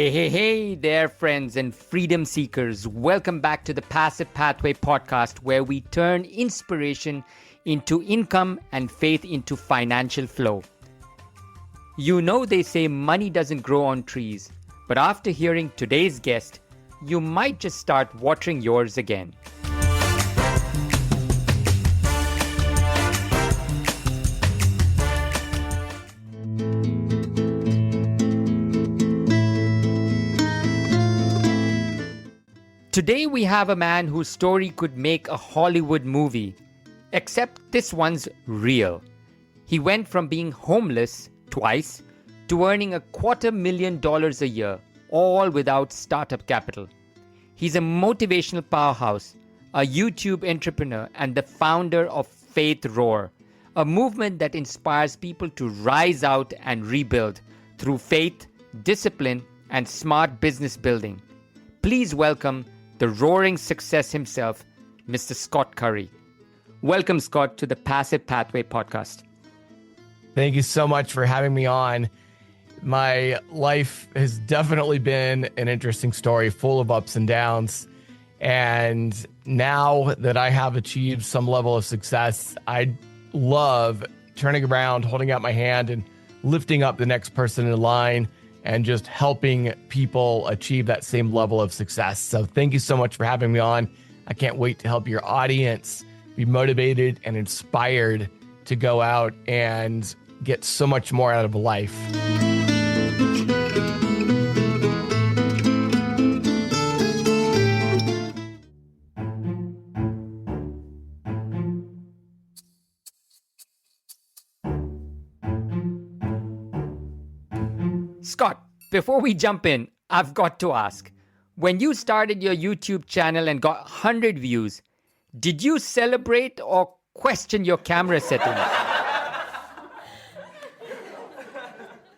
Hey there, friends and freedom seekers. Welcome back to the Passive Pathway podcast, where we turn inspiration into income and faith into financial flow. You know, they say money doesn't grow on trees, but after hearing today's guest, you might just start watering yours again. Today we have a man whose story could make a Hollywood movie, except this one's real. He went from being homeless twice to earning $250,000 a year, all without startup capital. He's a motivational powerhouse, a YouTube entrepreneur, and the founder of R.O.A.R, a movement that inspires people to rise out and rebuild through faith, discipline, and smart business building. Please welcome the roaring success himself, Mr. Scott Curry. Welcome, Scott, to the Passive Pathway podcast. Thank you so much for having me on. My life has definitely been an interesting story, full of ups and downs. And now that I have achieved some level of success, I love turning around, holding out my hand, and lifting up the next person in line and just helping people achieve that same level of success. So thank you so much for having me on. I can't wait to help your audience be motivated and inspired to go out and get so much more out of life. Scott, before we jump in, I've got to ask, when you started your YouTube channel and got 100 views, did you celebrate or question your camera settings?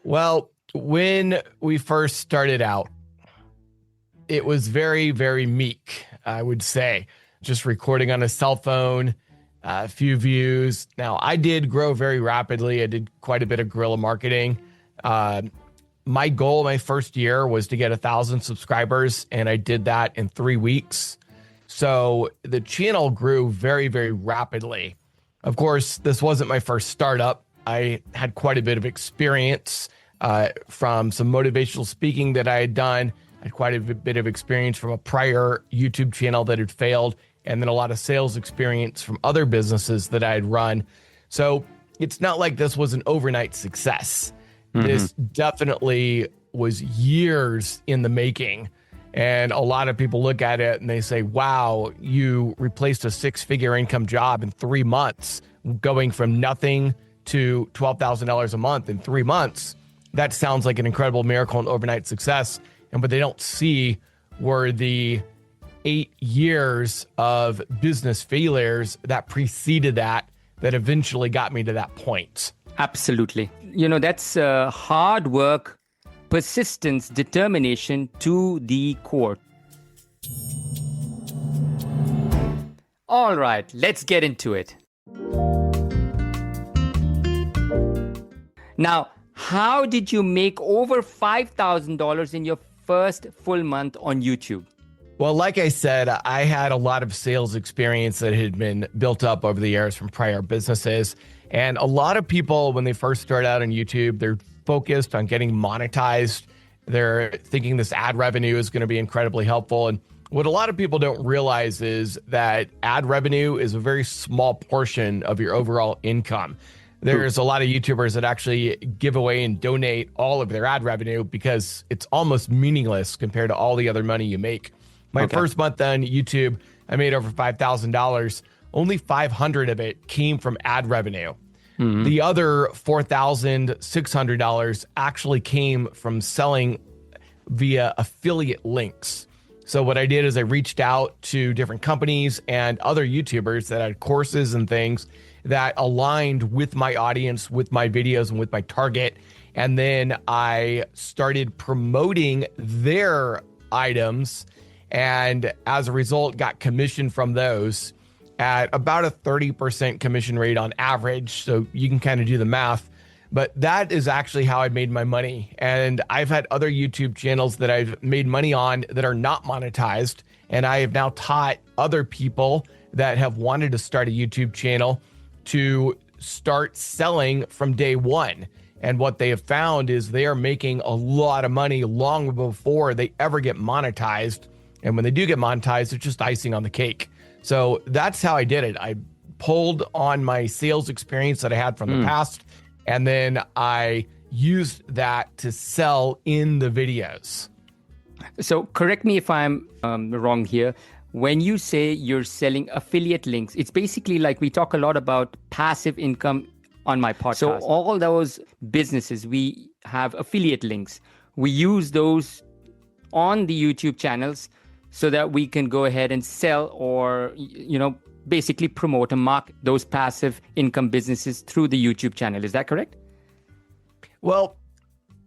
Well, when we first started out, it was very, very meek, I would say. Just recording on a cell phone, a few views. Now, I did grow very rapidly. I did quite a bit of guerrilla marketing. My goal my first year was to get 1,000 subscribers, and I did that in 3 weeks. So the channel grew very, very rapidly. Of course, this wasn't my first startup. I had quite a bit of experience from some motivational speaking that I had done. I had quite a bit of experience from a prior YouTube channel that had failed, and then a lot of sales experience from other businesses that I had run. So it's not like this was an overnight success. This definitely was years in the making. And a lot of people look at it and they say, wow, you replaced a 6-figure income job in 3 months, going from nothing to $12,000 a month in 3 months. That sounds like an incredible miracle and overnight success. And what they don't see were the 8 years of business failures that preceded that eventually got me to that point. Absolutely. You know, that's hard work, persistence, determination to the core. All right, let's get into it. Now, how did you make over $5,000 in your first full month on YouTube? Well, like I said, I had a lot of sales experience that had been built up over the years from prior businesses. And a lot of people, when they first start out on YouTube, they're focused on getting monetized. They're thinking this ad revenue is going to be incredibly helpful. And what a lot of people don't realize is that ad revenue is a very small portion of your overall income. There's a lot of YouTubers that actually give away and donate all of their ad revenue because it's almost meaningless compared to all the other money you make. My first month on YouTube, I made over $5,000. Only $500 of it came from ad revenue. The other $4,600 actually came from selling via affiliate links. So what I did is I reached out to different companies and other YouTubers that had courses and things that aligned with my audience, with my videos, and with my target. And then I started promoting their items, and as a result, got commission from those at about a 30% commission rate on average. So you can kind of do the math. But that is actually how I made my money. And I've had other YouTube channels that I've made money on that are not monetized. And I have now taught other people that have wanted to start a YouTube channel to start selling from day one. And what they have found is they are making a lot of money long before they ever get monetized. And when they do get monetized, it's just icing on the cake. So that's how I did it. I pulled on my sales experience that I had from the past, and then I used that to sell in the videos. So correct me if I'm wrong here. When you say you're selling affiliate links, it's basically like we talk a lot about passive income on my podcast. So all those businesses, we have affiliate links. We use those on the YouTube channels so that we can go ahead and sell or, basically promote and market those passive income businesses through the YouTube channel. Is that correct? Well,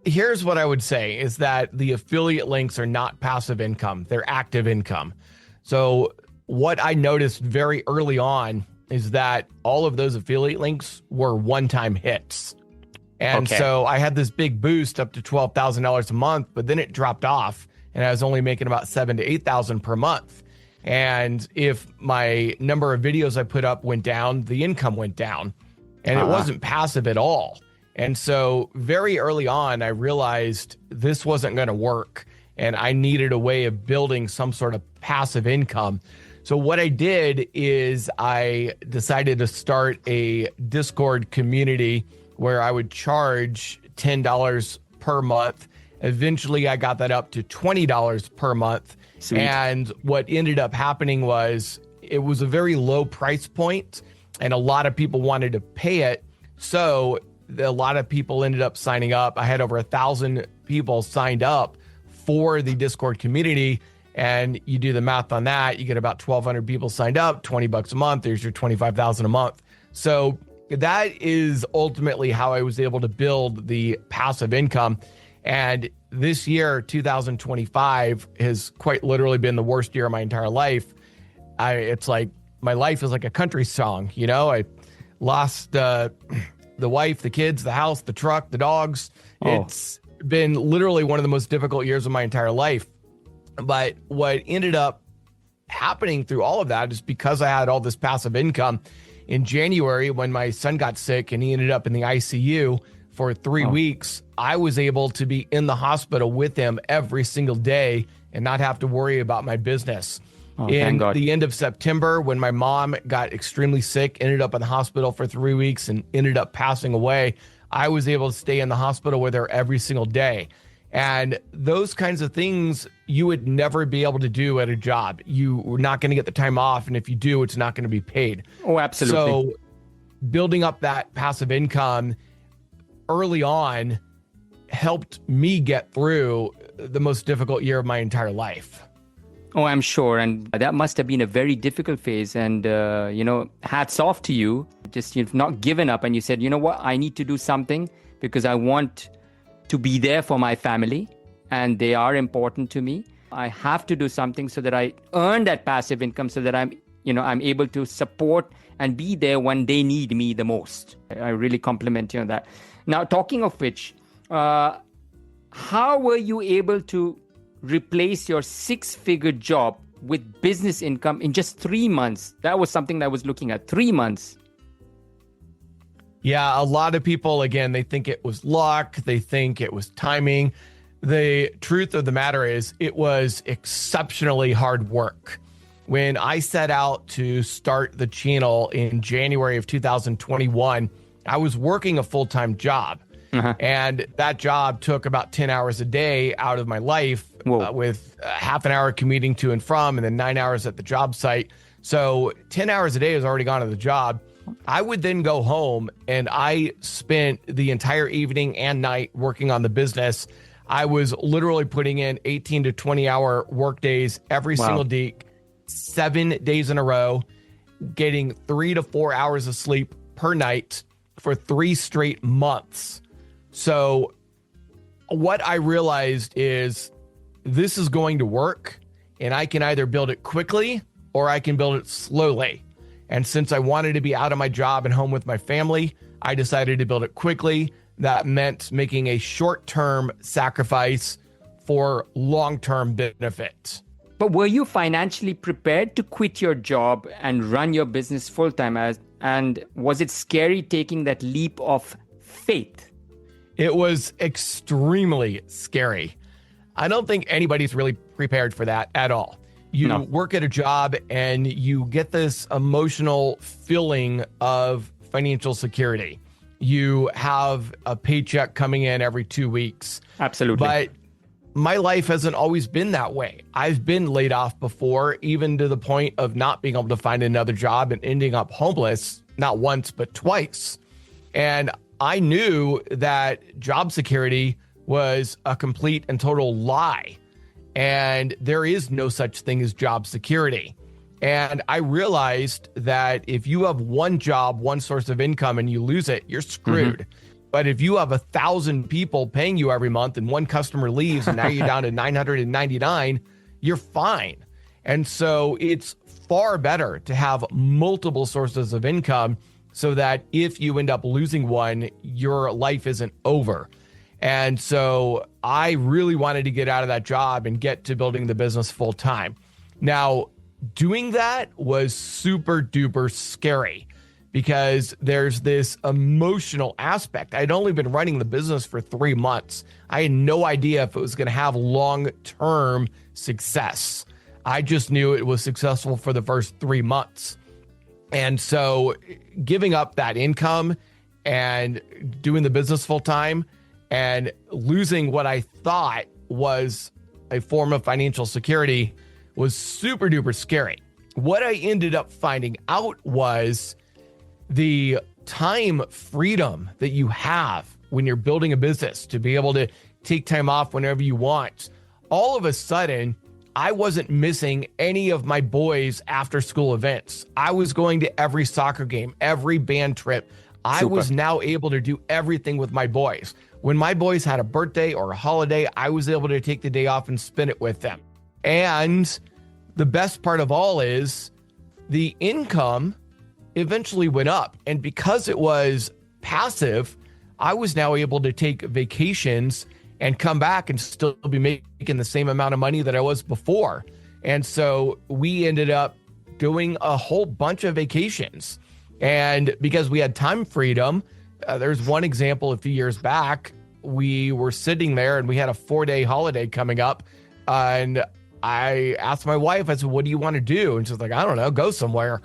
here's what I would say is that the affiliate links are not passive income. They're active income. So what I noticed very early on is that all of those affiliate links were one-time hits. And so I had this big boost up to $12,000 a month, but then it dropped off and I was only making about $7,000 to $8,000 per month. And if my number of videos I put up went down, the income went down, and it wasn't passive at all. And so very early on, I realized this wasn't going to work and I needed a way of building some sort of passive income. So what I did is I decided to start a Discord community where I would charge $10 per month. Eventually, I got that up to $20 per month. Sweet. And what ended up happening was it was a very low price point and a lot of people wanted to pay it. So a lot of people ended up signing up. I had over 1,000 people signed up for the Discord community. And you do the math on that, you get about 1,200 people signed up, $20 a month. There's your $25,000 a month. So that is ultimately how I was able to build the passive income. And this year, 2025, has quite literally been the worst year of my entire life. It's like my life is like a country song. I lost the wife, the kids, the house, the truck, the dogs. It's been literally one of the most difficult years of my entire life. But what ended up happening through all of that is because I had all this passive income. In January, when my son got sick and he ended up in the ICU for 3 weeks, I was able to be in the hospital with him every single day and not have to worry about my business. In the end of September, when my mom got extremely sick, ended up in the hospital for 3 weeks and ended up passing away, I was able to stay in the hospital with her every single day. And those kinds of things you would never be able to do at a job. You were not going to get the time off. And if you do, it's not going to be paid. Oh, absolutely. So building up that passive income early on helped me get through the most difficult year of my entire life. Oh, I'm sure. And that must have been a very difficult phase. And, hats off to you. Just you've not given up. And you said, you know what, I need to do something because I want to be there for my family and they are important to me. I have to do something so that I earn that passive income so that I'm able to support and be there when they need me the most. I really compliment you on that. Now, talking of which, how were you able to replace your 6-figure job with business income in just 3 months? That was something that I was looking at. 3 months. Yeah, a lot of people, again, they think it was luck. They think it was timing. The truth of the matter is it was exceptionally hard work. When I set out to start the channel in January of 2021, I was working a full-time job. And that job took about 10 hours a day out of my life with half an hour commuting to and from, and then 9 hours at the job site. So 10 hours a day has already gone to the job. I would then go home and I spent the entire evening and night working on the business. I was literally putting in 18 to 20 hour work days every single day, 7 days in a row, getting 3 to 4 hours of sleep per night for 3 straight months. So what I realized is this is going to work and I can either build it quickly or I can build it slowly. And since I wanted to be out of my job and home with my family, I decided to build it quickly. that meant making a short-term sacrifice for long-term benefit. But were you financially prepared to quit your job and run your business full-time? And was it scary taking that leap of faith? It was extremely scary. I don't think anybody's really prepared for that at all. You work at a job and you get this emotional feeling of financial security. You have a paycheck coming in every 2 weeks. Absolutely. But my life hasn't always been that way. I've been laid off before, even to the point of not being able to find another job and ending up homeless, not once, but twice. And I knew that job security was a complete and total lie. And there is no such thing as job security. And I realized that if you have one job, one source of income, and you lose it, you're screwed. Mm-hmm. But if you have 1,000 people paying you every month and one customer leaves and now you're down to 999, you're fine. And so it's far better to have multiple sources of income so that if you end up losing one, your life isn't over. And so I really wanted to get out of that job and get to building the business full time. Now, doing that was super duper scary because there's this emotional aspect. I'd only been running the business for 3 months. I had no idea if it was going to have long-term success. I just knew it was successful for the first 3 months. And so giving up that income and doing the business full time and losing what I thought was a form of financial security was super duper scary. What I ended up finding out was the time freedom that you have when you're building a business to be able to take time off whenever you want. All of a sudden, I wasn't missing any of my boys' after school events. I was going to every soccer game, every band trip. I was now able to do everything with my boys. When my boys had a birthday or a holiday, I was able to take the day off and spend it with them. And the best part of all is the income eventually went up. And because it was passive, I was now able to take vacations and come back and still be making the same amount of money that I was before. And so we ended up doing a whole bunch of vacations. And because we had time freedom, there's one example a few years back, we were sitting there and we had a 4-day holiday coming up. And I asked my wife, I said, what do you want to do? And she's like, I don't know, go somewhere.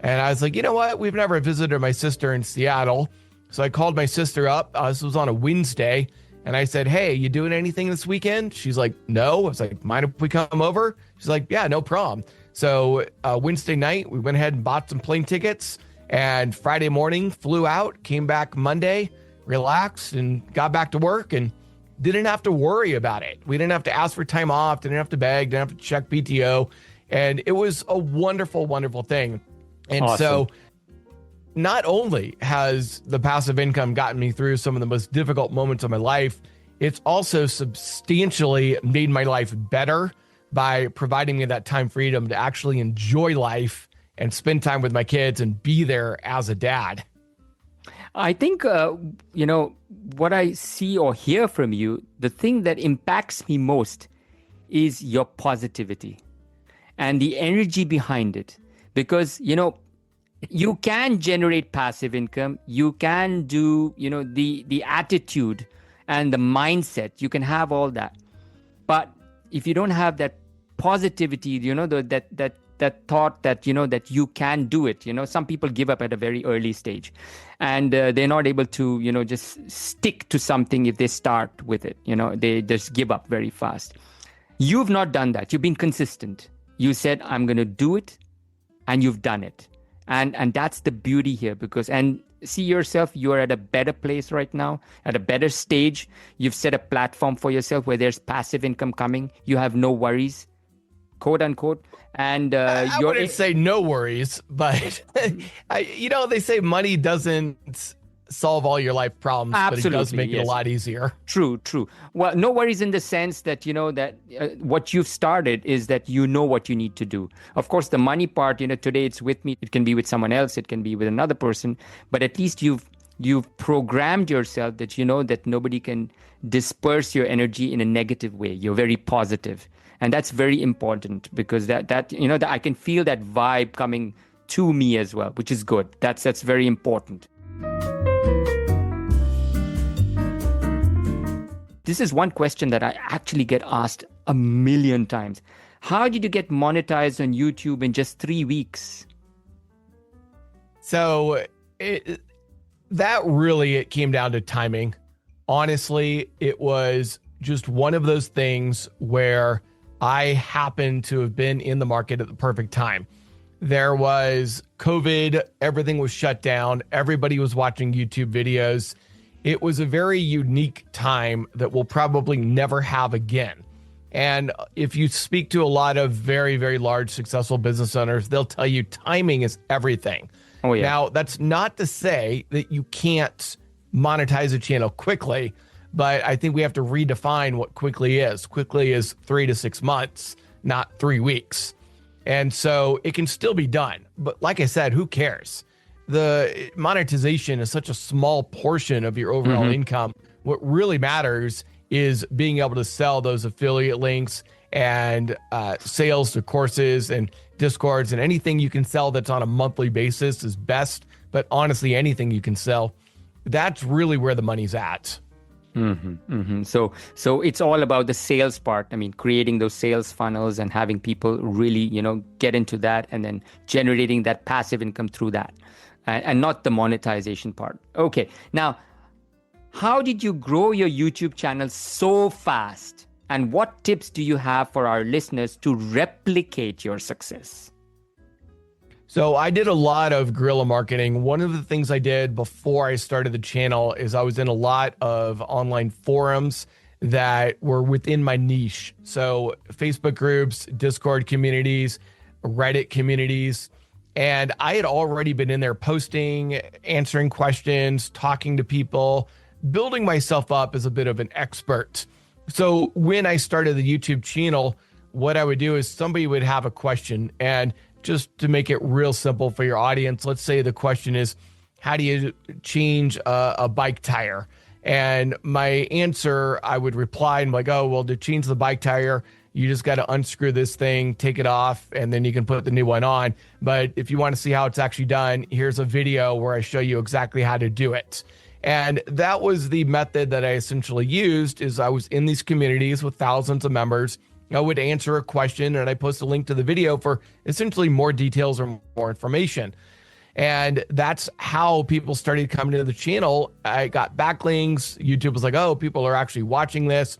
And I was like, you know what? We've never visited my sister in Seattle. So I called my sister up. This was on a Wednesday. And I said, hey, you doing anything this weekend? She's like, no. I was like, mind if we come over? She's like, yeah, no problem. So Wednesday night, we went ahead and bought some plane tickets. And Friday morning, flew out, came back Monday, relaxed, and got back to work and didn't have to worry about it. We didn't have to ask for time off, didn't have to beg, didn't have to check PTO. And it was a wonderful, wonderful thing. And awesome. So not only has the passive income gotten me through some of the most difficult moments of my life, it's also substantially made my life better by providing me that time freedom to actually enjoy life and spend time with my kids and be there as a dad. I think, what I see or hear from you, the thing that impacts me most is your positivity and the energy behind it. Because, you can generate passive income. You can do, the attitude and the mindset. You can have all that. But if you don't have that positivity, that thought that, that you can do it. Some people give up at a very early stage and they're not able to, just stick to something if they start with it. They just give up very fast. You've not done that. You've been consistent. You said, I'm going to do it, and you've done it. And that's the beauty here and see yourself, you're at a better place right now, at a better stage. You've set a platform for yourself where there's passive income coming. You have no worries, quote unquote. And I wouldn't say no worries, but they say money doesn't solve all your life problems, absolutely, but it does make it a lot easier. True. Well, no worries in the sense that, that what you've started is that what you need to do. Of course, the money part, today it's with me. It can be with someone else. It can be with another person. But at least you've You've programmed yourself that you know that nobody can disperse your energy in a negative way. You're very positive. And that's very important because that I can feel that vibe coming to me as well, which is good. That's very important. This is one question that I actually get asked a million times. How did you get monetized on YouTube in just 3 weeks? So it came down to timing. Honestly, it was just one of those things where I happened to have been in the market at the perfect time. There was COVID, everything was shut down, everybody was watching YouTube videos. It was a very unique time that we'll probably never have again. And if you speak to a lot of very, very large successful business owners, they'll tell you timing is everything. Oh, yeah. Now, that's not to say that you can't monetize a channel quickly, but I think we have to redefine what quickly is. Quickly is 3 to 6 months, not 3 weeks. And so it can still be done. But like I said, who cares? The monetization is such a small portion of your overall income. What really matters is being able to sell those affiliate links and sales to courses and Discords, and anything you can sell that's on a monthly basis is best. But honestly, anything you can sell, that's really where the money's at. So it's all about the sales part. I mean, creating those sales funnels and having people really, get into that and then generating that passive income through that and not the monetization part. Okay. Now, how did you grow your YouTube channel so fast? And what tips do you have for our listeners to replicate your success? So I did a lot of guerrilla marketing. One of the things I did before I started the channel is I was in a lot of online forums that were within my niche. So Facebook groups, Discord communities, Reddit communities. And I had already been in there posting, answering questions, talking to people, building myself up as a bit of an expert. So when I started the YouTube channel, what I would do is somebody would have a question, and just to make it real simple for your audience, let's say the question is, how do you change a bike tire? And my answer, I would reply and like, oh, well, to change the bike tire, you just got to unscrew this thing, take it off, and then you can put the new one on. But if you want to see how it's actually done, here's a video where I show you exactly how to do it. And that was the method that I essentially used. Is I was in these communities with thousands of members. I would answer a question and I post a link to the video for essentially more details or more information. And that's how people started coming to the channel. I got backlinks. YouTube was like, oh, people are actually watching this.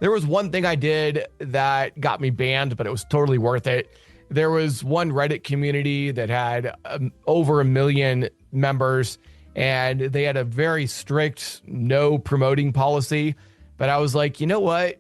There was one thing I did that got me banned, but it was totally worth it. There was one Reddit community that had over 1 million members, and they had a very strict no promoting policy. But I was like, you know what?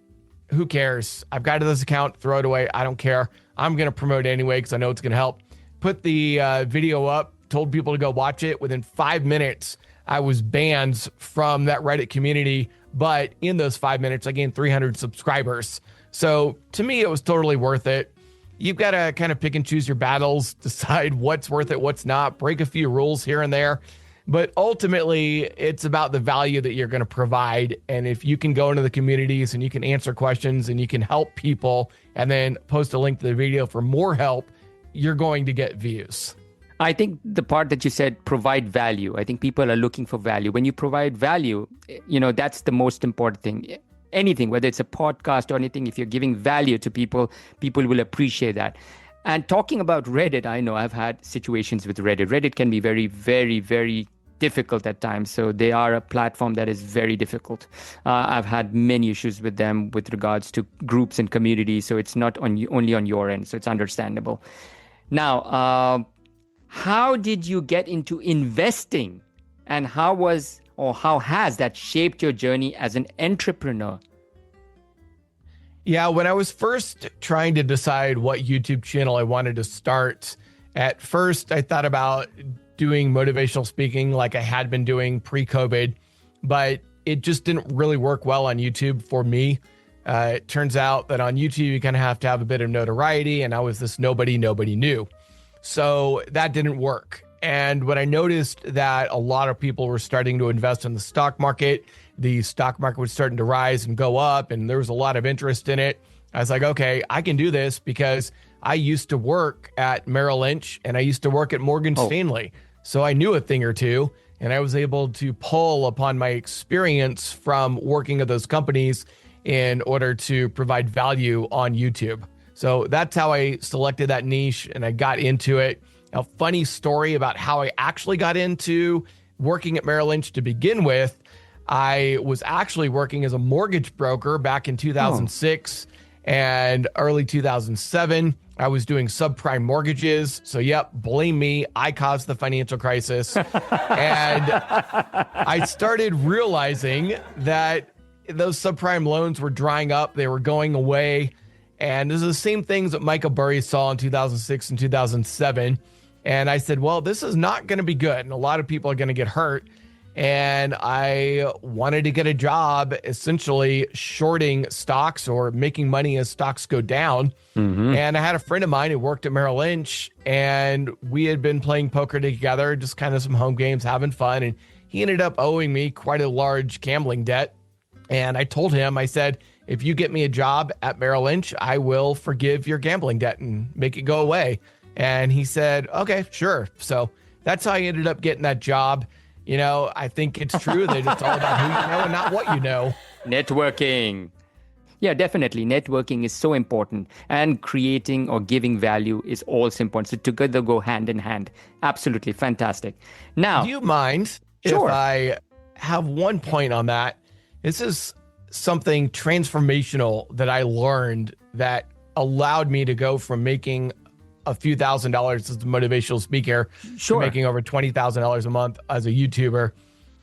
Who cares? I've got this account, throw it away. I don't care. I'm going to promote it anyway because I know it's going to help. Put the video up, told people to go watch it. Within 5 minutes, I was banned from that Reddit community. But in those 5 minutes, I gained 300 subscribers. So to me, it was totally worth it. You've got to kind of pick and choose your battles, decide what's worth it, what's not, break a few rules here and there. But ultimately, it's about the value that you're going to provide. And if you can go into the communities and you can answer questions and you can help people and then post a link to the video for more help, you're going to get views. I think the part that you said, provide value. I think people are looking for value. When you provide value, that's the most important thing. Anything, whether it's a podcast or anything, if you're giving value to people, people will appreciate that. And talking about Reddit, I know I've had situations with Reddit. Reddit can be very, very, very difficult at times. So they are a platform that is very difficult. I've had many issues with them with regards to groups and communities. So it's not only on your end. So it's understandable. Now, how did you get into investing, and how has that shaped your journey as an entrepreneur? Yeah, when I was first trying to decide what YouTube channel I wanted to start, at first I thought about doing motivational speaking like I had been doing pre-COVID, but it just didn't really work well on YouTube for me. It turns out that on YouTube, you kind of have to have a bit of notoriety, and I was this nobody knew. So that didn't work. And when I noticed that a lot of people were starting to invest in the stock market was starting to rise and go up, and there was a lot of interest in it. I was like, okay, I can do this because I used to work at Merrill Lynch and I used to work at Morgan Stanley. So I knew a thing or two, and I was able to pull upon my experience from working at those companies in order to provide value on YouTube. So that's how I selected that niche and I got into it. A funny story about how I actually got into working at Merrill Lynch to begin with. I was actually working as a mortgage broker back in 2006 and early 2007. I was doing subprime mortgages. So, yep, blame me. I caused the financial crisis. And I started realizing that those subprime loans were drying up. They were going away. And this is the same things that Michael Burry saw in 2006 and 2007. And I said, well, this is not going to be good. And a lot of people are going to get hurt. And I wanted to get a job essentially shorting stocks or making money as stocks go down. And I had a friend of mine who worked at Merrill Lynch, and we had been playing poker together, just kind of some home games, having fun. And he ended up owing me quite a large gambling debt. And I told him, I said, if you get me a job at Merrill Lynch, I will forgive your gambling debt and make it go away. And he said, okay, sure. So that's how I ended up getting that job. You know, I think it's true that it's all about who you know and not what you know. Networking. Yeah, definitely. Networking is so important, and creating or giving value is also important. So together go hand in hand. Absolutely fantastic. Now, do you mind if I have one point on that? This is something transformational that I learned that allowed me to go from making a few $1,000s as a motivational speaker to making over $20,000 a month as a YouTuber.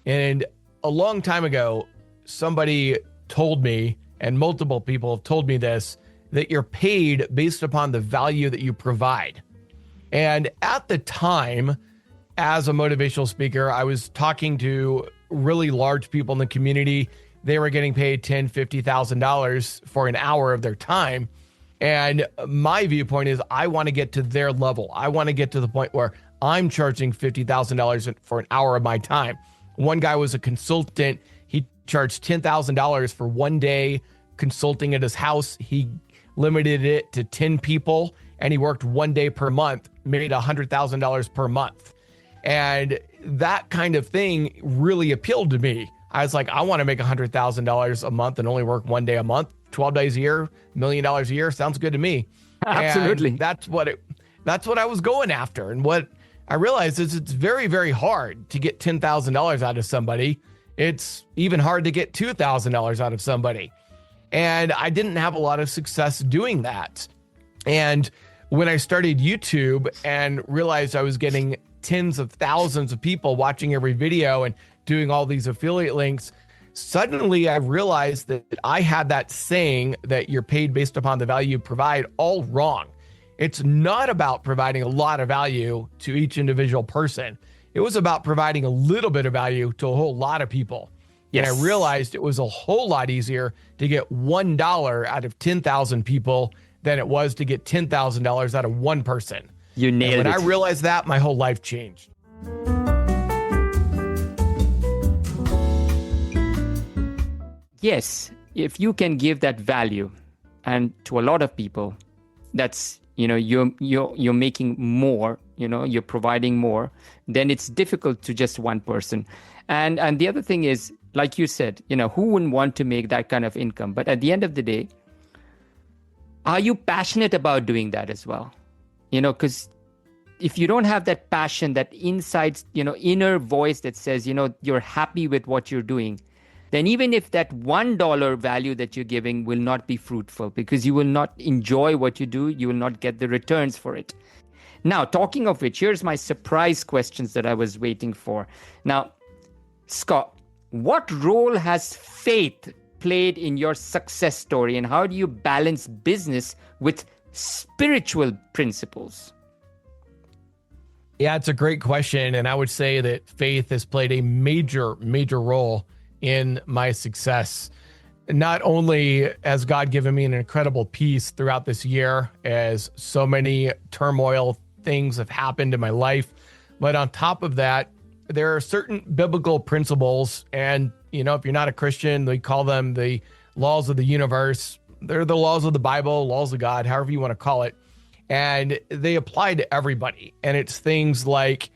And a long time ago, somebody told me, and multiple people have told me this, that you're paid based upon the value that you provide. And at the time, as a motivational speaker, I was talking to really large people in the community. They were getting paid $10,000, $50,000 for an hour of their time. And my viewpoint is I want to get to their level. I want to get to the point where I'm charging $50,000 for an hour of my time. One guy was a consultant. He charged $10,000 for one day consulting at his house. He limited it to 10 people, and he worked one day per month, made $100,000 per month. And that kind of thing really appealed to me. I was like, I want to make $100,000 a month and only work one day a month, 12 days a year, $1 million a year. Sounds good to me. Absolutely. And that's what I was going after. And what I realized is it's very, very hard to get $10,000 out of somebody. It's even hard to get $2,000 out of somebody. And I didn't have a lot of success doing that. And when I started YouTube and realized I was getting tens of thousands of people watching every video and doing all these affiliate links, suddenly I realized that I had that saying that you're paid based upon the value you provide all wrong. It's not about providing a lot of value to each individual person. It was about providing a little bit of value to a whole lot of people. Yes. And I realized it was a whole lot easier to get $1 out of 10,000 people than it was to get $10,000 out of one person. You nailed it. When I realized that, my whole life changed. Yes, if you can give that value, and to a lot of people, that's, you're making more, you're providing more, then it's difficult to just one person. And the other thing is, like you said, who wouldn't want to make that kind of income? But at the end of the day, are you passionate about doing that as well? Because if you don't have that passion, that inside, inner voice that says, you're happy with what you're doing, then even if that $1 value that you're giving will not be fruitful, because you will not enjoy what you do, you will not get the returns for it. Now, talking of which, here's my surprise questions that I was waiting for. Now, Scott, what role has faith played in your success story, and how do you balance business with spiritual principles? Yeah, it's a great question. And I would say that faith has played a major, major role in my success. Not only has God given me an incredible peace throughout this year, as so many turmoil things have happened in my life, But on top of that, there are certain biblical principles. And, if you're not a Christian, they call them the laws of the universe. They're the laws of the Bible, laws of God, however you want to call it. And they apply to everybody. And it's things like,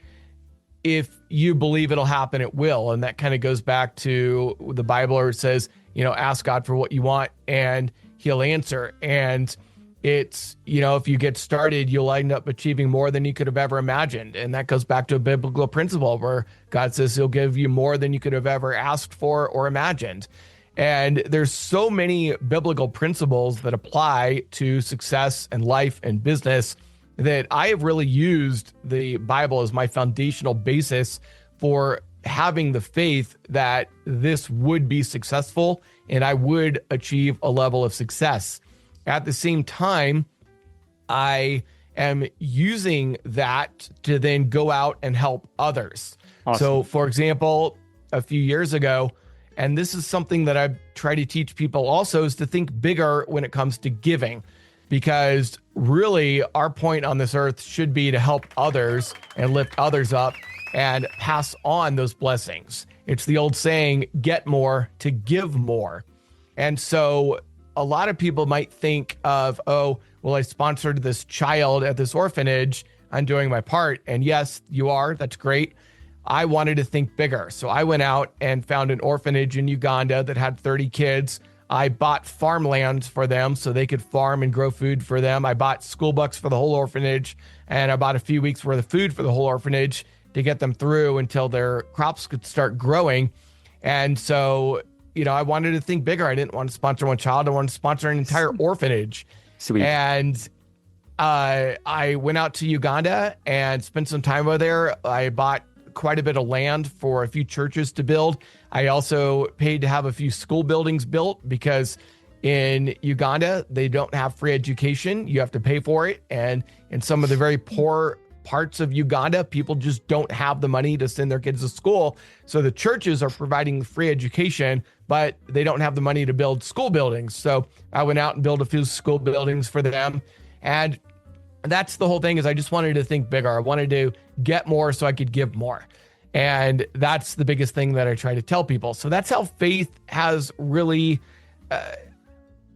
if you believe it'll happen, it will. And that kind of goes back to the Bible, where it says, ask God for what you want and he'll answer. And it's, if you get started, you'll end up achieving more than you could have ever imagined. And that goes back to a biblical principle where God says he'll give you more than you could have ever asked for or imagined. And there's so many biblical principles that apply to success and life and business that I have really used the Bible as my foundational basis for having the faith that this would be successful and I would achieve a level of success. At the same time, I am using that to then go out and help others. Awesome. So, for example, a few years ago, and this is something that I try to teach people also, is to think bigger when it comes to giving. Because really, our point on this earth should be to help others and lift others up and pass on those blessings. It's the old saying, get more to give more. And so a lot of people might think of, oh, well, I sponsored this child at this orphanage, I'm doing my part. And yes, you are. That's great. I wanted to think bigger. So I went out and found an orphanage in Uganda that had 30 kids. I bought farmland for them so they could farm and grow food for them. I bought school books for the whole orphanage, and I bought a few weeks worth of food for the whole orphanage to get them through until their crops could start growing. And so, I wanted to think bigger. I didn't want to sponsor one child. I wanted to sponsor an entire orphanage. Sweet. And I went out to Uganda and spent some time over there. I bought quite a bit of land for a few churches to build. I also paid to have a few school buildings built because in Uganda, they don't have free education. You have to pay for it. And in some of the very poor parts of Uganda, people just don't have the money to send their kids to school. So the churches are providing free education, but they don't have the money to build school buildings. So I went out and built a few school buildings for them. And that's the whole thing, is I just wanted to think bigger. I wanted to get more so I could give more. And that's the biggest thing that I try to tell people. So that's how faith has really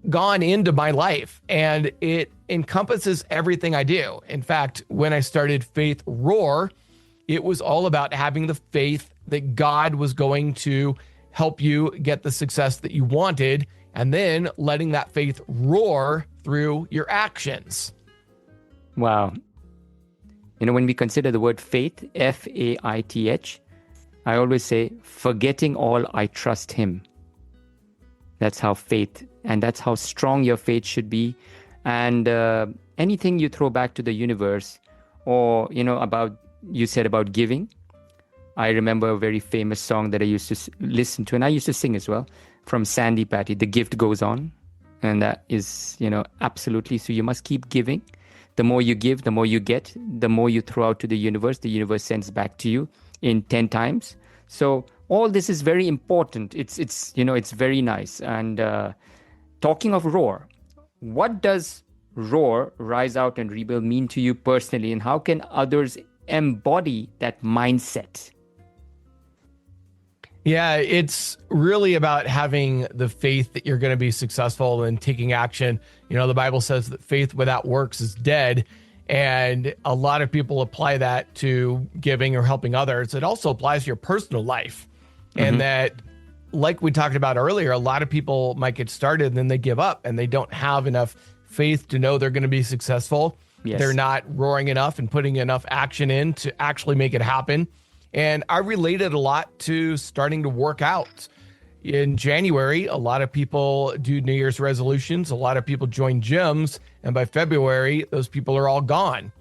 gone into my life. And it encompasses everything I do. In fact, when I started Faith R.O.A.R, it was all about having the faith that God was going to help you get the success that you wanted, and then letting that faith roar through your actions. Wow. When we consider the word faith, F-A-I-T-H, I always say, forgetting all, I trust him. That's how faith, and that's how strong your faith should be. And anything you throw back to the universe, or, you said about giving. I remember a very famous song that I used to listen to, and I used to sing as well, from Sandy Patty, The Gift Goes On. And that is, absolutely. So you must keep giving. The more you give, the more you get. The more you throw out to the universe sends back to you in 10 times. So all this is very important. It's very nice. And talking of R.O.A.R, what does R.O.A.R, Rise Out and Rebuild, mean to you personally? And how can others embody that mindset? Yeah, it's really about having the faith that you're going to be successful and taking action. The Bible says that faith without works is dead. And a lot of people apply that to giving or helping others. It also applies to your personal life. Mm-hmm. And that, like we talked about earlier, a lot of people might get started and then they give up and they don't have enough faith to know they're going to be successful. Yes. They're not roaring enough and putting enough action in to actually make it happen. And I related a lot to starting to work out. In January, a lot of people do New Year's resolutions. A lot of people join gyms. And by February, those people are all gone.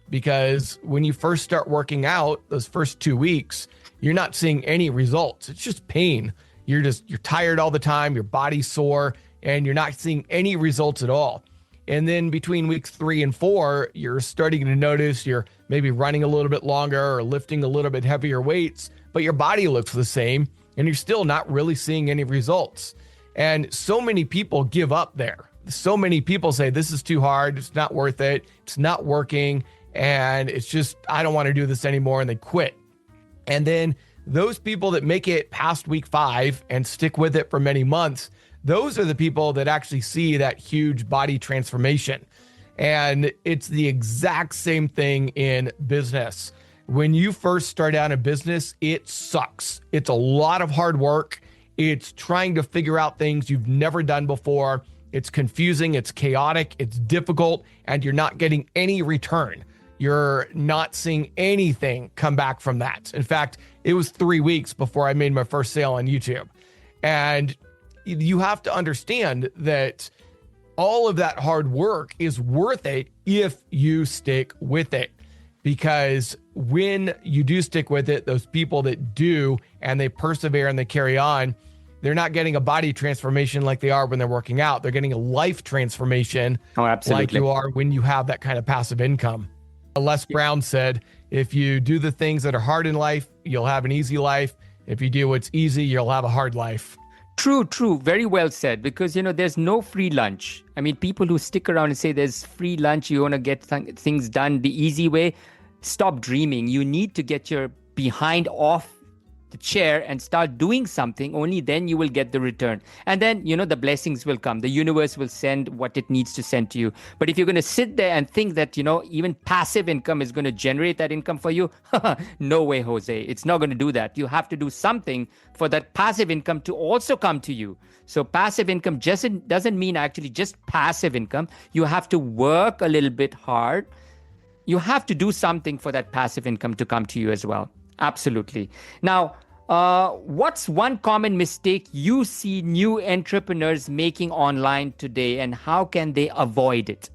Because when you first start working out, those first 2 weeks, you're not seeing any results. It's just pain. You're tired all the time. Your body's sore and you're not seeing any results at all. And then between weeks 3 and 4, you're starting to notice you're maybe running a little bit longer or lifting a little bit heavier weights, but your body looks the same and you're still not really seeing any results. And so many people give up there. So many people say, this is too hard. It's not worth it. It's not working. and it's just, I don't want to do this anymore, and they quit. And then those people that make it past week 5 and stick with it for many months, those are the people that actually see that huge body transformation. And it's the exact same thing in business. When you first start out in business, it sucks. It's a lot of hard work. It's trying to figure out things you've never done before. It's confusing, it's chaotic, it's difficult, and you're not getting any return. You're not seeing anything come back from that. In fact, it was 3 weeks before I made my first sale on YouTube. And you have to understand that all of that hard work is worth it if you stick with it. Because when you do stick with it, those people that do and they persevere and they carry on, they're not getting a body transformation like they are when they're working out. They're getting a life transformation like you are when you have that kind of passive income. Les Brown said, if you do the things that are hard in life, you'll have an easy life. If you do what's easy, you'll have a hard life. True. Very well said. Because, there's no free lunch. I mean, people who stick around and say there's free lunch, you want to get things done the easy way, stop dreaming. You need to get your behind off the chair and start doing something. Only then you will get the return. And then, the blessings will come. The universe will send what it needs to send to you. But if you're going to sit there and think that, even passive income is going to generate that income for you, no way, Jose. It's not going to do that. You have to do something for that passive income to also come to you. So passive income just doesn't mean actually just passive income. You have to work a little bit hard. You have to do something for that passive income to come to you as well. Absolutely. Now, what's one common mistake you see new entrepreneurs making online today, and how can they avoid it?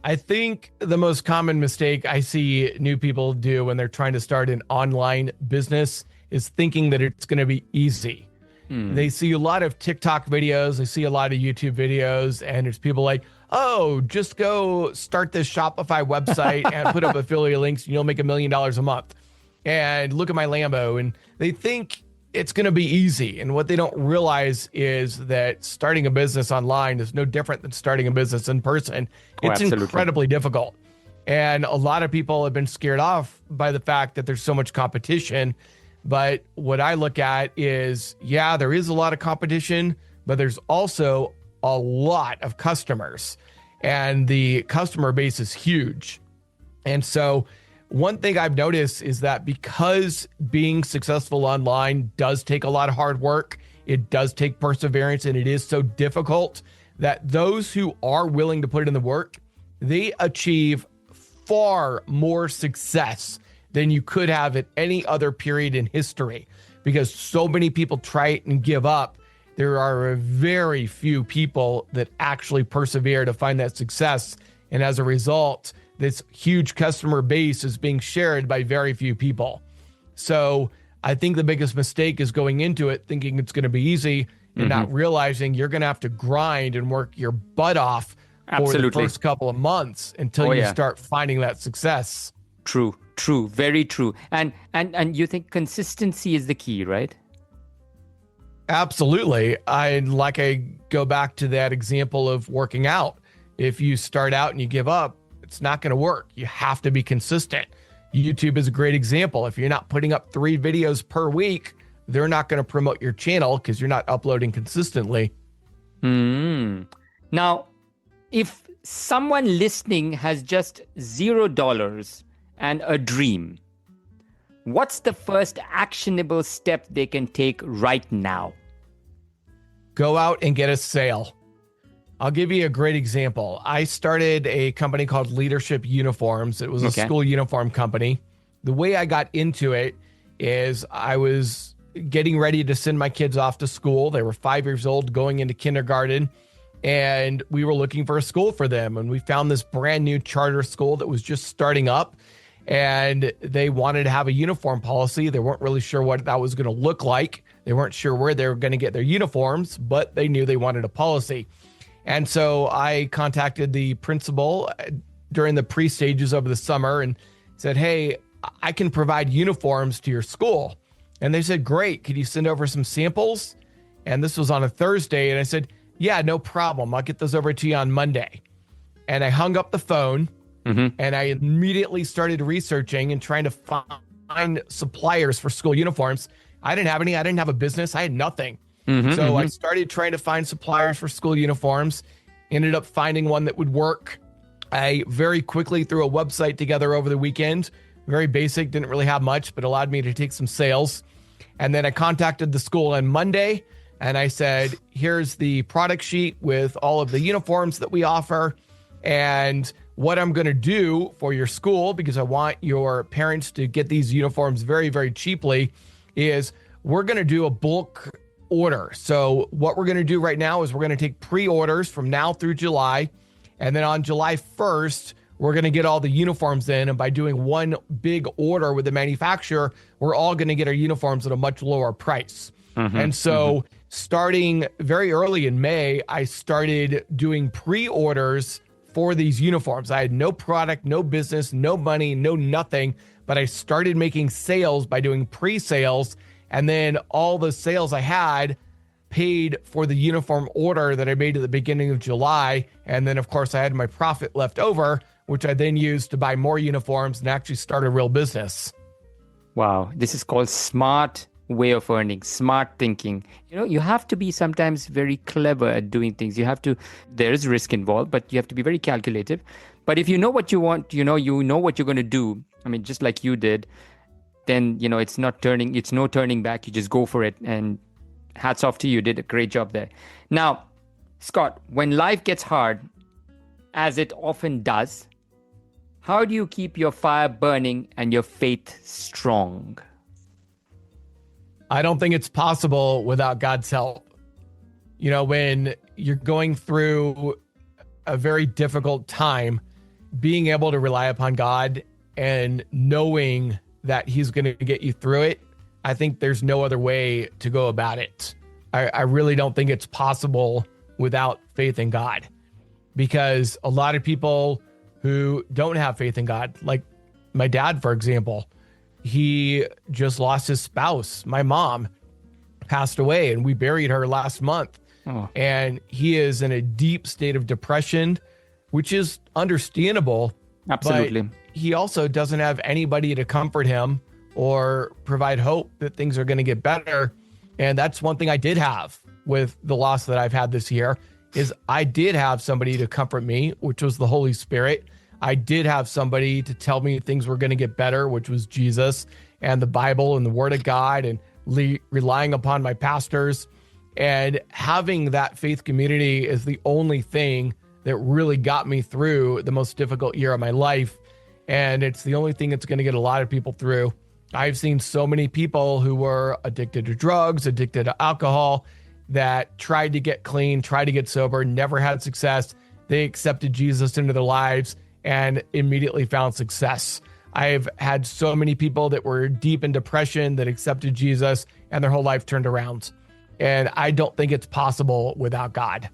I think the most common mistake I see new people do when they're trying to start an online business is thinking that it's going to be easy. They see a lot of TikTok videos, they see a lot of YouTube videos, and it's people like, oh, just go start this Shopify website and put up affiliate links and you'll make $1 million a month. And look at my Lambo. And they think it's going to be easy. And what they don't realize is that starting a business online is no different than starting a business in person. It's incredibly difficult. And a lot of people have been scared off by the fact that there's so much competition. But what I look at is, yeah, there is a lot of competition, but there's also a lot of customers, and the customer base is huge. And so one thing I've noticed is that because being successful online does take a lot of hard work, it does take perseverance, and it is so difficult, that those who are willing to put in the work, they achieve far more success than you could have at any other period in history, because so many people try it and give up. There are very few people that actually persevere to find that success. And as a result, this huge customer base is being shared by very few people. So I think the biggest mistake is going into it thinking it's going to be easy and not realizing you're going to have to grind and work your butt off for the first couple of months until you start finding that success. True, very true. And you think consistency is the key, right? Absolutely. I go back to that example of working out. If you start out and you give up, it's not going to work. You have to be consistent. YouTube is a great example. If you're not putting up 3 videos per week, they're not going to promote your channel because you're not uploading consistently. Now, if someone listening has just $0 and a dream, what's the first actionable step they can take right now? Go out and get a sale. I'll give you a great example. I started a company called Leadership Uniforms. It was a school uniform company. The way I got into it is I was getting ready to send my kids off to school. They were 5 years old, going into kindergarten, and we were looking for a school for them. And we found this brand new charter school that was just starting up, and they wanted to have a uniform policy. They weren't really sure what that was going to look like. They weren't sure where they were going to get their uniforms, but they knew they wanted a policy. And so I contacted the principal during the pre-stages over the summer and said, hey, I can provide uniforms to your school. And they said, great. Could you send over some samples? And this was on a Thursday. And I said, yeah, no problem. I'll get those over to you on Monday. And I hung up the phone Mm-hmm. and I immediately started researching and trying to find suppliers for school uniforms. I didn't have any. I didn't have a business. I had nothing. Mm-hmm. So I Mm-hmm. started trying to find suppliers for school uniforms, ended up finding one that would work. I very quickly threw a website together over the weekend. Very basic, didn't really have much, but allowed me to take some sales. And then I contacted the school on Monday and I said, here's the product sheet with all of the uniforms that we offer. And what I'm going to do for your school, because I want your parents to get these uniforms very, very cheaply, is we're going to do a bulk order. So what we're going to do right now is we're going to take pre-orders from now through July. And then on July 1st, we're going to get all the uniforms in. And by doing one big order with the manufacturer, we're all going to get our uniforms at a much lower price. Mm-hmm. And so starting very early in May, I started doing pre-orders for these uniforms. I had no product, no business, no money, no nothing, but I started making sales by doing pre-sales. And then all the sales I had paid for the uniform order that I made at the beginning of July. And then, of course, I had my profit left over, which I then used to buy more uniforms and actually start a real business. Wow, this is called smart way of earning, smart thinking. You have to be sometimes very clever at doing things. There is risk involved, but you have to be very calculative. But if you know what you want, you know what you're going to do. I mean, just like you did, then, it's no turning back. You just go for it. And hats off to you. You did a great job there. Now, Scott, when life gets hard, as it often does, how do you keep your fire burning and your faith strong? I don't think it's possible without God's help. When you're going through a very difficult time, being able to rely upon God and knowing that He's going to get you through it, I think there's no other way to go about it. I really don't think it's possible without faith in God, because a lot of people who don't have faith in God, like my dad, for example, he just lost his spouse. My mom passed away and we buried her last month. Oh. And he is in a deep state of depression, which is understandable. Absolutely. But he also doesn't have anybody to comfort him or provide hope that things are going to get better. And that's one thing I did have with the loss that I've had this year, is I did have somebody to comfort me, which was the Holy Spirit. I did have somebody to tell me things were going to get better, which was Jesus and the Bible and the Word of God, and relying upon my pastors. And having that faith community is the only thing that really got me through the most difficult year of my life. And it's the only thing that's going to get a lot of people through. I've seen so many people who were addicted to drugs, addicted to alcohol, that tried to get clean, tried to get sober, never had success. They accepted Jesus into their lives and immediately found success. I've had so many people that were deep in depression that accepted Jesus and their whole life turned around. And I don't think it's possible without God.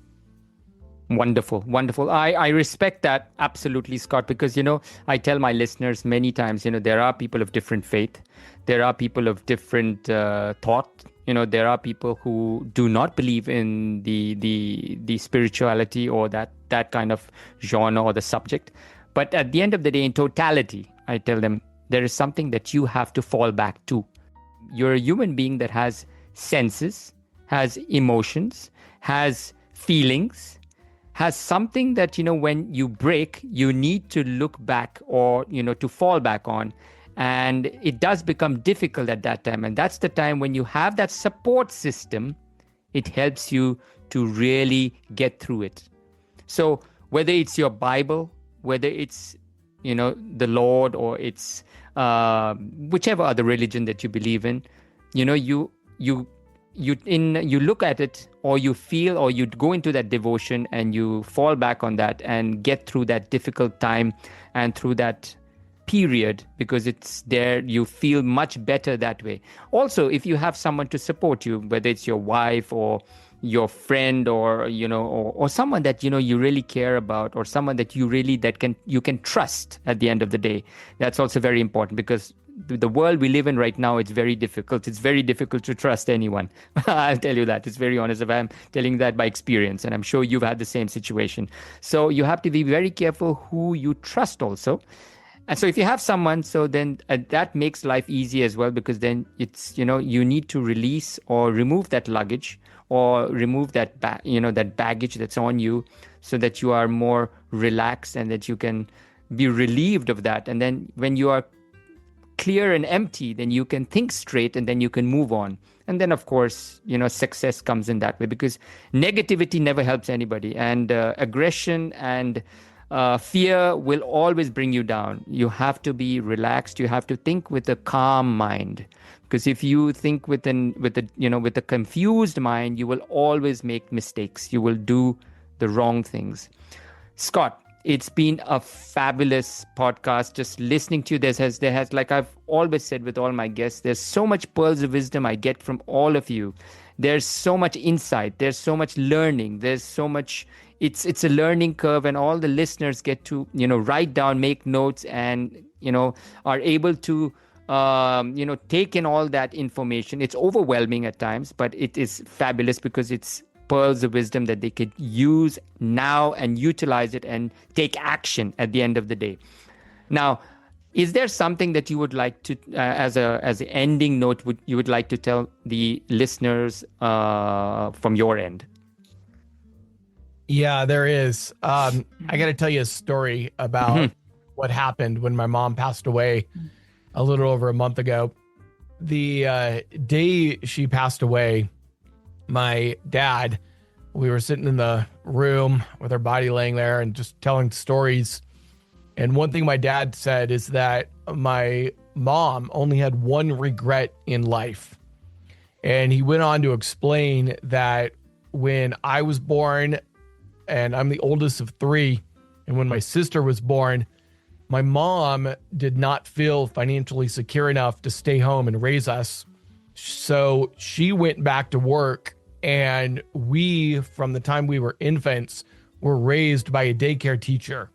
Wonderful, wonderful. I respect that absolutely, Scott, because, I tell my listeners many times, there are people of different faith. There are people of different thought. There are people who do not believe in the spirituality or that kind of genre or the subject. But at the end of the day, in totality, I tell them there is something that you have to fall back to. You're a human being that has senses, has emotions, has feelings, has something that, when you break, you need to look back or, to fall back on. And it does become difficult at that time. And that's the time when you have that support system, it helps you to really get through it. So whether it's your Bible, whether it's, the Lord, or it's whichever other religion that you believe in, you look at it, or you feel, or you go into that devotion and you fall back on that and get through that difficult time and through that period, because it's there, you feel much better that way. Also, if you have someone to support you, whether it's your wife or your friend, or or someone that you really care about, or someone that you can trust at the end of the day, that's also very important, because the world we live in right now, it's very difficult. It's very difficult to trust anyone. I'll tell you that. It's very honest. If I'm telling that by experience, and I'm sure you've had the same situation. So you have to be very careful who you trust also. And so if you have someone, so then that makes life easy as well, because then it's, you need to release or remove that luggage or remove that, that baggage that's on you, so that you are more relaxed and that you can be relieved of that. And then when you are clear and empty, then you can think straight and then you can move on. And then, of course, success comes in that way, because negativity never helps anybody. And aggression and fear will always bring you down. You have to be relaxed. You have to think with a calm mind, because if you think with a confused mind, you will always make mistakes. You will do the wrong things. Scott, it's been a fabulous podcast. Just listening to you, there has, like I've always said with all my guests, there's so much pearls of wisdom I get from all of you. There's so much insight. There's so much learning. There's so much. It's a learning curve, and all the listeners get to write down, make notes, and are able to take in all that information. It's overwhelming at times, but it is fabulous because it's pearls of wisdom that they could use now and utilize it and take action at the end of the day. Now, is there something that you would like to, as an ending note, you would like to tell the listeners from your end? Yeah, there is. I got to tell you a story about what happened when my mom passed away a little over a month ago. The day she passed away, my dad, we were sitting in the room with her body laying there and just telling stories. And one thing my dad said is that my mom only had one regret in life. And he went on to explain that when I was born, and I'm the oldest of three, and when my sister was born, my mom did not feel financially secure enough to stay home and raise us. So she went back to work, and we, from the time we were infants, were raised by a daycare teacher.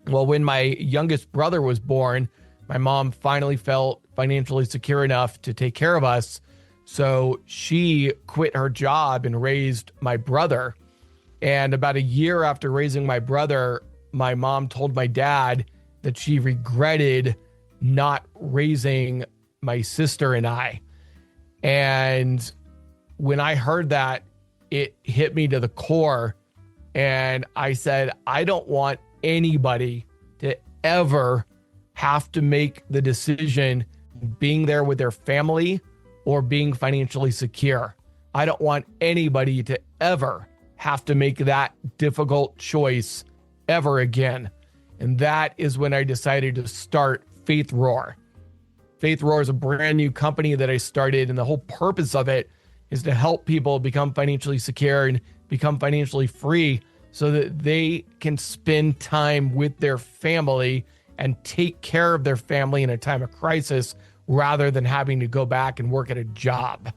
Well, when my youngest brother was born, my mom finally felt financially secure enough to take care of us. So she quit her job and raised my brother. And about a year after raising my brother, my mom told my dad that she regretted not raising my sister and I. And when I heard that, it hit me to the core. And I said, I don't want anybody to ever have to make the decision being there with their family or being financially secure. I don't want anybody to ever have to make that difficult choice ever again. And that is when I decided to start Faith R.O.A.R. Faith R.O.A.R is a brand new company that I started, and the whole purpose of it is to help people become financially secure and become financially free so that they can spend time with their family and take care of their family in a time of crisis rather than having to go back and work at a job.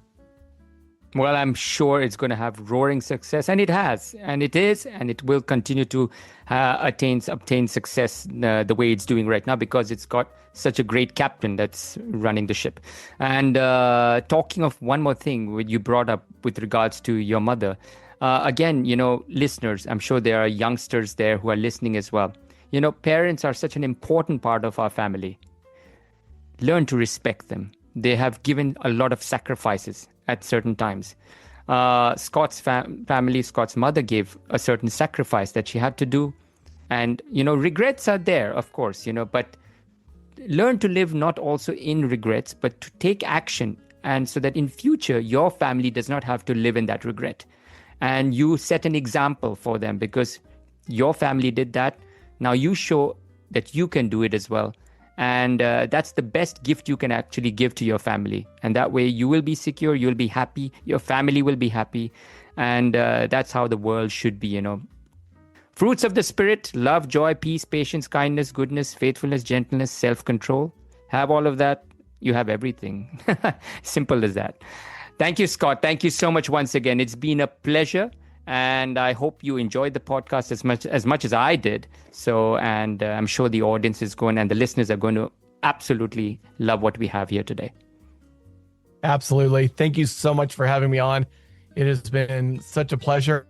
Well, I'm sure it's going to have roaring success, and it has, and it is, and it will continue to obtain success the way it's doing right now, because it's got such a great captain that's running the ship. And talking of one more thing you brought up with regards to your mother, again, listeners, I'm sure there are youngsters there who are listening as well. Parents are such an important part of our family. Learn to respect them. They have given a lot of sacrifices at certain times. Scott's family, Scott's mother gave a certain sacrifice that she had to do. And, regrets are there, of course, but learn to live not also in regrets, but to take action. And so that in future, your family does not have to live in that regret. And you set an example for them because your family did that. Now you show that you can do it as well. And that's the best gift you can actually give to your family. And that way you will be secure, you'll be happy, your family will be happy. And that's how the world should be, Fruits of the Spirit: love, joy, peace, patience, kindness, goodness, faithfulness, gentleness, self-control. Have all of that, you have everything. Simple as that. Thank you, Scott. Thank you so much once again. It's been a pleasure. And I hope you enjoyed the podcast as much as I did. So, and I'm sure the audience is going, and the listeners are going to absolutely love what we have here today. Absolutely. Thank you so much for having me on. It has been such a pleasure.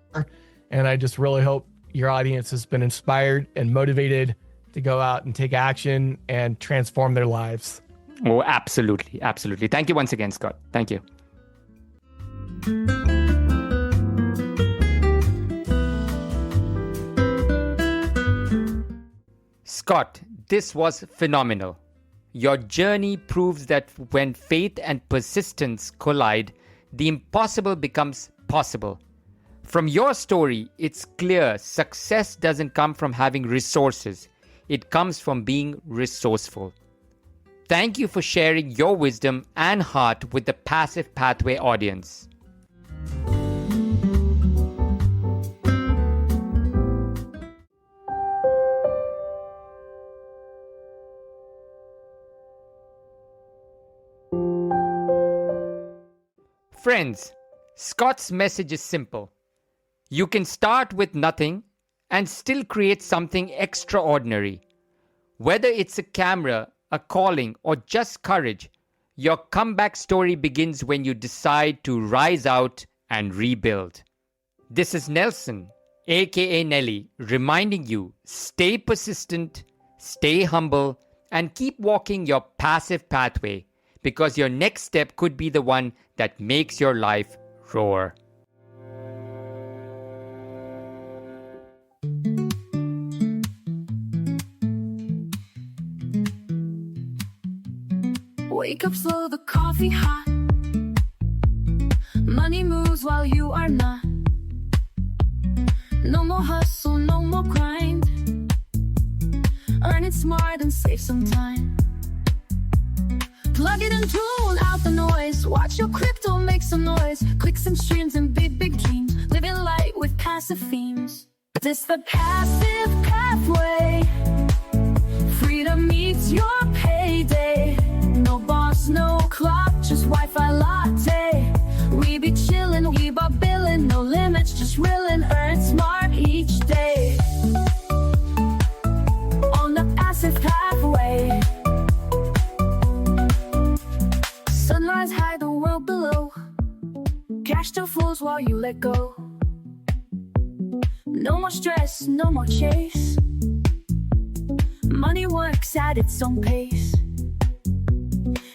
And I just really hope your audience has been inspired and motivated to go out and take action and transform their lives. Oh, absolutely. Absolutely. Thank you once again, Scott. Thank you. Scott, this was phenomenal. Your journey proves that when faith and persistence collide, the impossible becomes possible. From your story, it's clear success doesn't come from having resources. It comes from being resourceful. Thank you for sharing your wisdom and heart with the Passive Pathway audience. Friends, Scott's message is simple. You can start with nothing and still create something extraordinary. Whether it's a camera, a calling, or just courage, your comeback story begins when you decide to rise out and rebuild. This is Nelson, aka Nelly, reminding you, stay persistent, stay humble, and keep walking your passive pathway, because your next step could be the one that makes your life roar. Wake up slow, the coffee hot. Money moves while you are not. No more hustle, no more grind. Earn it smart and save some time. Plug it and tune out the noise. Watch your crypto make some noise. Click some streams and big dreams. Living light with passive themes. This the passive pathway. Freedom meets your payday. No boss, no clock, just Wi-Fi latte. We be chillin', we be billin', no limits, just reelin', earn smart each day. On the passive pathway. Sunrise high, the world below. Cash still flows while you let go. No more stress, no more chase. Money works at its own pace.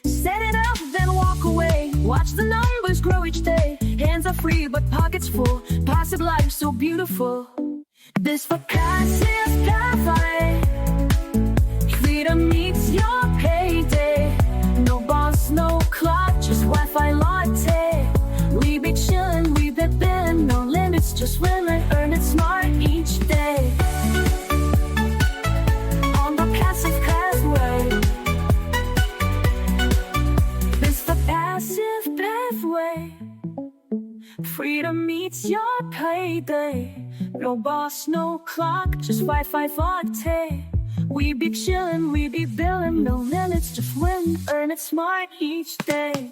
Set it up, then walk away. Watch the numbers grow each day. Hands are free, but pockets full. Passive life so beautiful. This for passive pathway. Freedom meets your payday. No boss, no clock, just Wi-Fi latte. We be chillin', we be billin', no limits, just willing, earn it smart each day. On the passive pathway. Passive pathway. Freedom meets your payday. No boss, no clock, just Wi-Fi latte. We be chillin', we be billin', no limits, just win, earn it smart each day.